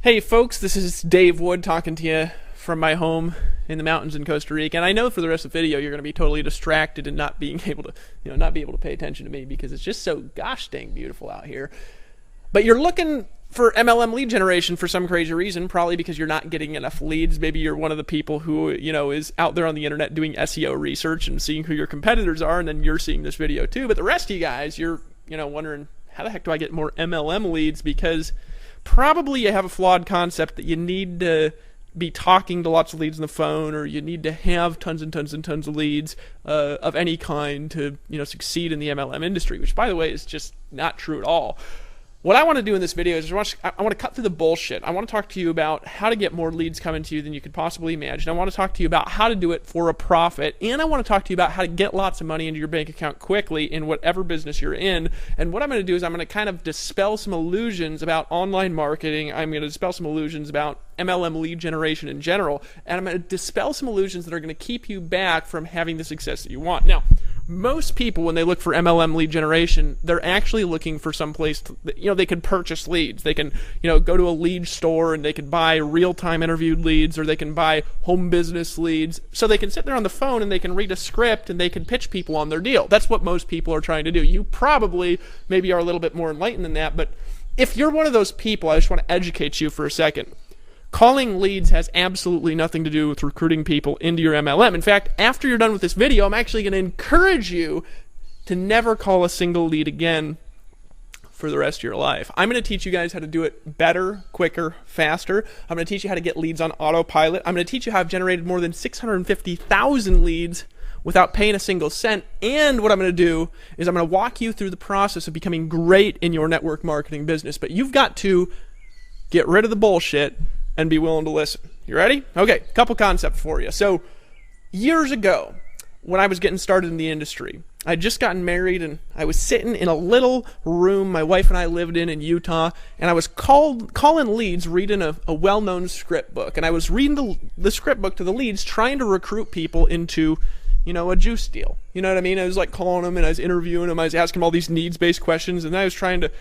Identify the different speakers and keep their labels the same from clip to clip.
Speaker 1: Hey folks, this is Dave Wood talking to you from my home in the mountains in Costa Rica. And I know for the rest of the video you're going to be totally distracted and not being able to, not be able to pay attention to me because it's just so gosh dang beautiful out here. But you're looking for MLM lead generation for some crazy reason, probably because you're not getting enough leads. Maybe you're one of the people who, is out there on the internet doing SEO research and seeing who your competitors are, and then you're seeing this video too. But the rest of you guys, you're, wondering, how the heck do I get more MLM leads? Because probably you have a flawed concept that you need to be talking to lots of leads on the phone, or you need to have tons and tons and tons of leads of any kind to succeed in the MLM industry, which by the way is just not true at all. What I want to do in this video is I want to cut through the bullshit. I want to talk to you about how to get more leads coming to you than you could possibly imagine. I want to talk to you about how to do it for a profit, and I want to talk to you about how to get lots of money into your bank account quickly in whatever business you're in. And what I'm going to do is I'm going to kind of dispel some illusions about online marketing. I'm going to dispel some illusions about MLM lead generation in general, and I'm going to dispel some illusions that are going to keep you back from having the success that you want. Now, most people, when they look for MLM lead generation, they're actually looking for some place they can purchase leads. They can, go to a lead store and they can buy real-time interviewed leads, or they can buy home business leads. So they can sit there on the phone and they can read a script and they can pitch people on their deal. That's what most people are trying to do. You probably maybe are a little bit more enlightened than that, but if you're one of those people, I just want to educate you for a second. Calling leads has absolutely nothing to do with recruiting people into your MLM. In fact, after you're done with this video, I'm actually going to encourage you to never call a single lead again for the rest of your life. I'm going to teach you guys how to do it better, quicker, faster. I'm going to teach you how to get leads on autopilot. I'm going to teach you how I've generated more than 650,000 leads without paying a single cent. And what I'm going to do is I'm going to walk you through the process of becoming great in your network marketing business. But you've got to get rid of the bullshit and be willing to listen. You ready? Okay, couple concepts for you. So, years ago, when I was getting started in the industry, I'd just gotten married and I was sitting in a little room my wife and I lived in Utah, and I was calling leads, reading a well-known script book. And I was reading the script book to the leads, trying to recruit people into, a juice deal. You know what I mean? I was like calling them and I was interviewing them. I was asking them all these needs-based questions, and I was trying to,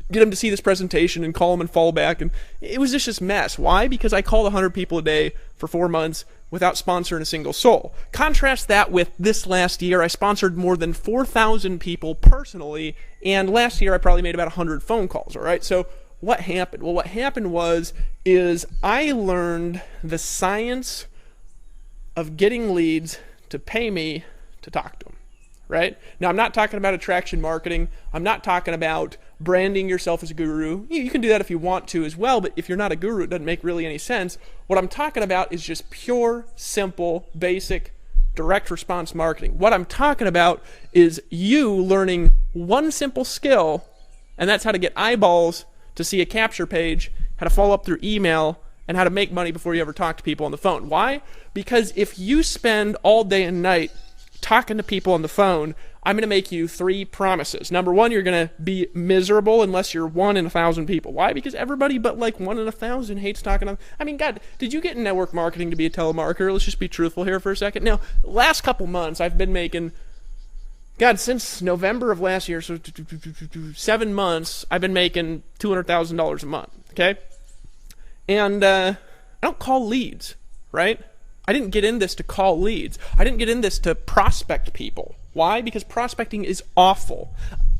Speaker 1: get them to see this presentation and call them and fall back. And it was just this mess. Why? Because I called 100 people a day for 4 months without sponsoring a single soul. Contrast that with this last year. I sponsored more than 4,000 people personally, and last year I probably made about 100 phone calls, all right? So what happened? Well, what happened is I learned the science of getting leads to pay me to talk to them. Right? Now, I'm not talking about attraction marketing. I'm not talking about branding yourself as a guru. You can do that if you want to as well, but if you're not a guru, it doesn't make really any sense. What I'm talking about is just pure, simple, basic, direct response marketing. What I'm talking about is you learning one simple skill, and that's how to get eyeballs to see a capture page, how to follow up through email, and how to make money before you ever talk to people on the phone. Why? Because if you spend all day and night talking to people on the phone, I'm going to make you 3 promises. Number 1, you're going to be miserable unless you're 1 in 1,000 people. Why? Because everybody but like 1 in 1,000 hates talking on. I mean, God, did you get in network marketing to be a telemarketer? Let's just be truthful here for a second. Now, last couple months, I've been making, since November of last year, so 7 months, I've been making $200,000 a month, okay? And I don't call leads, right? I didn't get in this to call leads. I didn't get in this to prospect people. Why? Because prospecting is awful.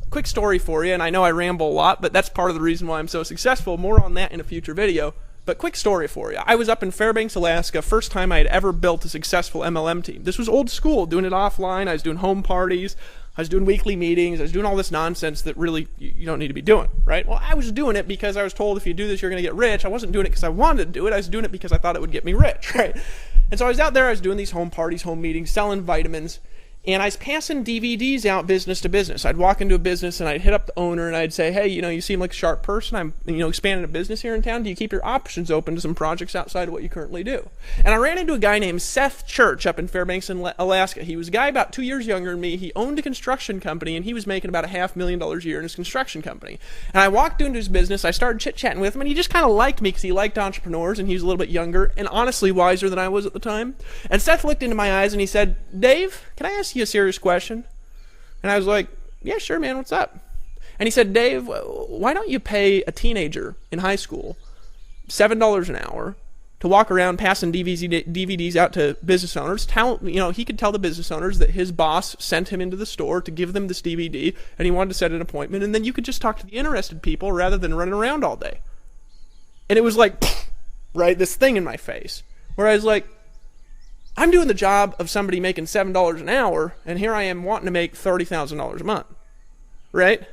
Speaker 1: Quick story for you, and I know I ramble a lot, but that's part of the reason why I'm so successful. More on that in a future video. But quick story for you. I was up in Fairbanks, Alaska, first time I had ever built a successful MLM team. This was old school, doing it offline. I was doing home parties. I was doing weekly meetings. I was doing all this nonsense that really you don't need to be doing, right? Well, I was doing it because I was told if you do this, you're going to get rich. I wasn't doing it because I wanted to do it. I was doing it because I thought it would get me rich, right? And so I was out there, I was doing these home parties, home meetings, selling vitamins, and I was passing DVDs out business to business. I'd walk into a business and I'd hit up the owner and I'd say, hey, you seem like a sharp person. I'm, expanding a business here in town. Do you keep your options open to some projects outside of what you currently do? And I ran into a guy named Seth Church up in Fairbanks, Alaska. He was a guy about 2 years younger than me. He owned a construction company and he was making about $500,000 a year in his construction company. And I walked into his business. I started chit-chatting with him, and he just kind of liked me because he liked entrepreneurs and he was a little bit younger and honestly wiser than I was at the time. And Seth looked into my eyes and he said, Dave, can I ask you a serious question? And I was like, yeah, sure, man, what's up? And he said, Dave, why don't you pay a teenager in high school $7 an hour to walk around passing DVDs out to business owners. He could tell the business owners that his boss sent him into the store to give them this DVD, and he wanted to set an appointment, and then you could just talk to the interested people rather than running around all day. And it was like, right, this thing in my face, where I was like, I'm doing the job of somebody making $7 an hour, and here I am wanting to make $30,000 a month, right?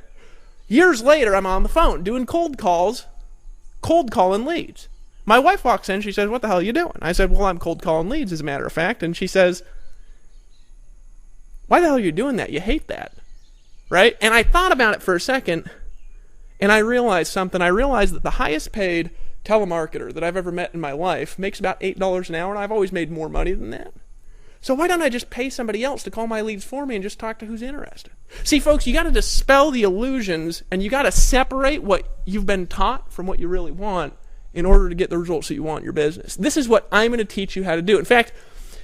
Speaker 1: Years later, I'm on the phone doing cold calling leads. My wife walks in, she says, what the hell are you doing? I said, well, I'm cold calling leads, as a matter of fact. And she says, why the hell are you doing that? You hate that, right? And I thought about it for a second, and I realized something. I realized that the highest paid telemarketer that I've ever met in my life makes about $8 an hour, and I've always made more money than that. So why don't I just pay somebody else to call my leads for me and just talk to who's interested? See, folks, you got to dispel the illusions, and you got to separate what you've been taught from what you really want in order to get the results that you want in your business. This is what I'm going to teach you how to do. In fact,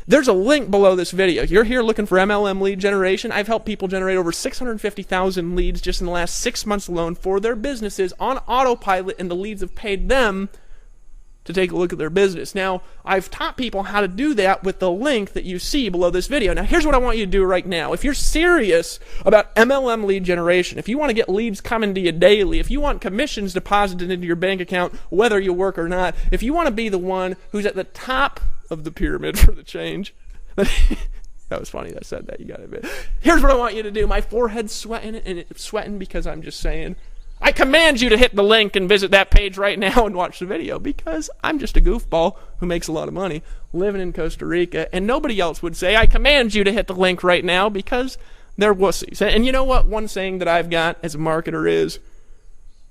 Speaker 1: there's a link below this video. You're here looking for MLM lead generation. I've helped people generate over 650,000 leads just in the last 6 months alone for their businesses on autopilot, and the leads have paid them to take a look at their business. Now, I've taught people how to do that with the link that you see below this video. Now, here's what I want you to do right now. If you're serious about MLM lead generation, if you want to get leads coming to you daily, if you want commissions deposited into your bank account, whether you work or not, if you want to be the one who's at the top of the pyramid for the change, that was funny that I said that, you gotta admit. Here's what I want you to do. My forehead's sweating, and it's sweating because I'm just saying, I command you to hit the link and visit that page right now and watch the video, because I'm just a goofball who makes a lot of money living in Costa Rica, and nobody else would say, I command you to hit the link right now, because they're wussies. And you know what? One saying that I've got as a marketer is,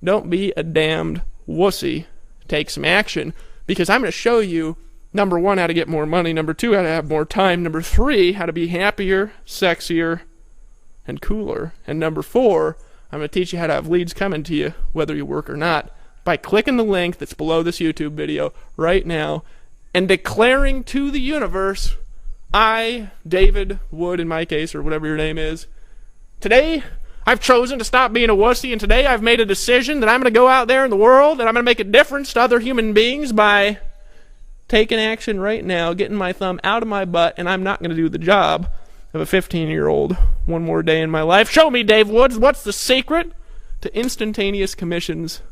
Speaker 1: don't be a damned wussy. Take some action, because I'm going to show you, number one, how to get more money, number two, how to have more time, number three, how to be happier, sexier, and cooler, and number four, I'm going to teach you how to have leads coming to you, whether you work or not, by clicking the link that's below this YouTube video right now and declaring to the universe, I, David Wood in my case, or whatever your name is, today I've chosen to stop being a wussy, and today I've made a decision that I'm going to go out there in the world and I'm going to make a difference to other human beings by taking action right now, getting my thumb out of my butt, and I'm not going to do the job of a 15-year-old one more day in my life. Show me, Dave Woods, what's the secret to instantaneous commissions?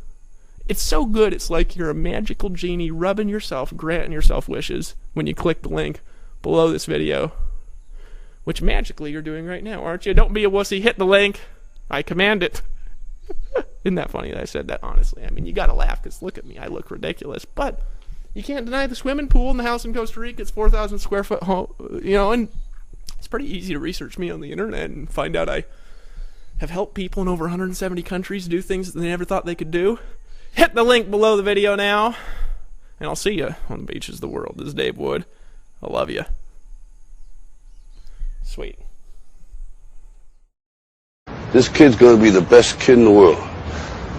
Speaker 1: It's so good, it's like you're a magical genie rubbing yourself, granting yourself wishes when you click the link below this video, which magically you're doing right now, aren't you? Don't be a wussy, hit the link. I command it. Isn't that funny that I said that, honestly? I mean, you gotta laugh, because look at me, I look ridiculous, but you can't deny the swimming pool in the house in Costa Rica. It's 4,000 square foot home, and it's pretty easy to research me on the internet and find out I have helped people in over 170 countries do things that they never thought they could do. Hit the link below the video now, and I'll see you on the beaches of the world. This is Dave Wood. I love you. Sweet.
Speaker 2: This kid's gonna be the best kid in the world.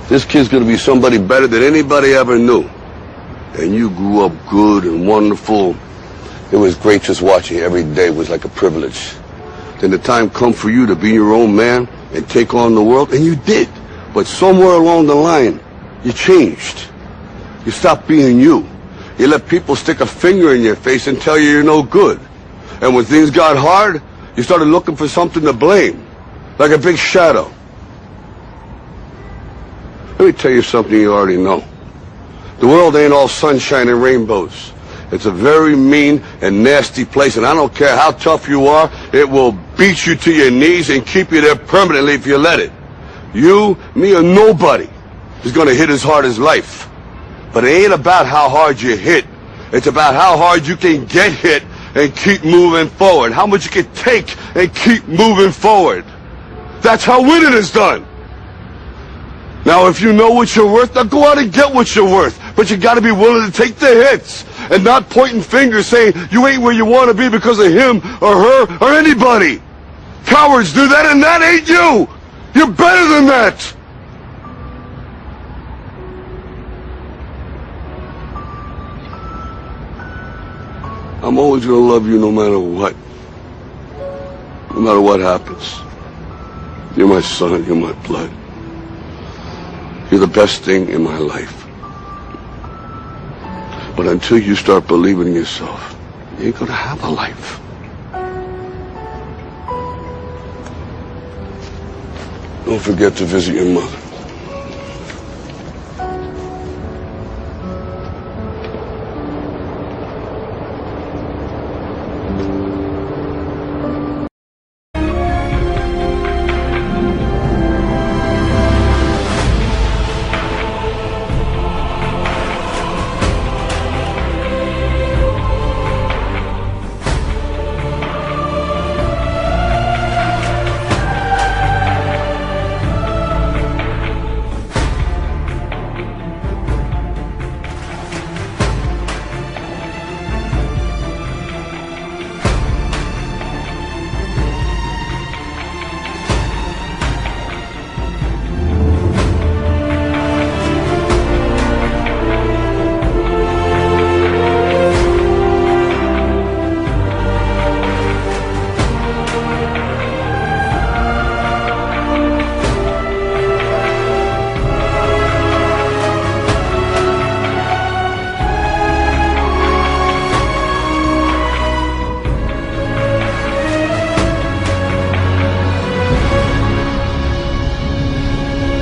Speaker 2: This kid's gonna be somebody better than anybody ever knew. And you grew up good and wonderful. It was great just watching you every day. It was like a privilege. Then the time come for you to be your own man and take on the world, and you did. But somewhere along the line, you changed. You stopped being you. You let people stick a finger in your face and tell you you're no good. And when things got hard, you started looking for something to blame, like a big shadow. Let me tell you something you already know. The world ain't all sunshine and rainbows. It's a very mean and nasty place, and I don't care how tough you are, it will beat you to your knees and keep you there permanently if you let it. You, me, or nobody is going to hit as hard as life. But it ain't about how hard you hit. It's about how hard you can get hit and keep moving forward. How much you can take and keep moving forward. That's how winning is done. Now, if you know what you're worth, now go out and get what you're worth. But you got to be willing to take the hits and not pointing fingers saying you ain't where you want to be because of him or her or anybody. Cowards do that, and that ain't you. You're better than that. I'm always going to love you no matter what. No matter what happens. You're my son, you're my blood. You're the best thing in my life. But until you start believing in yourself, you ain't gonna have a life. Don't forget to visit your mother.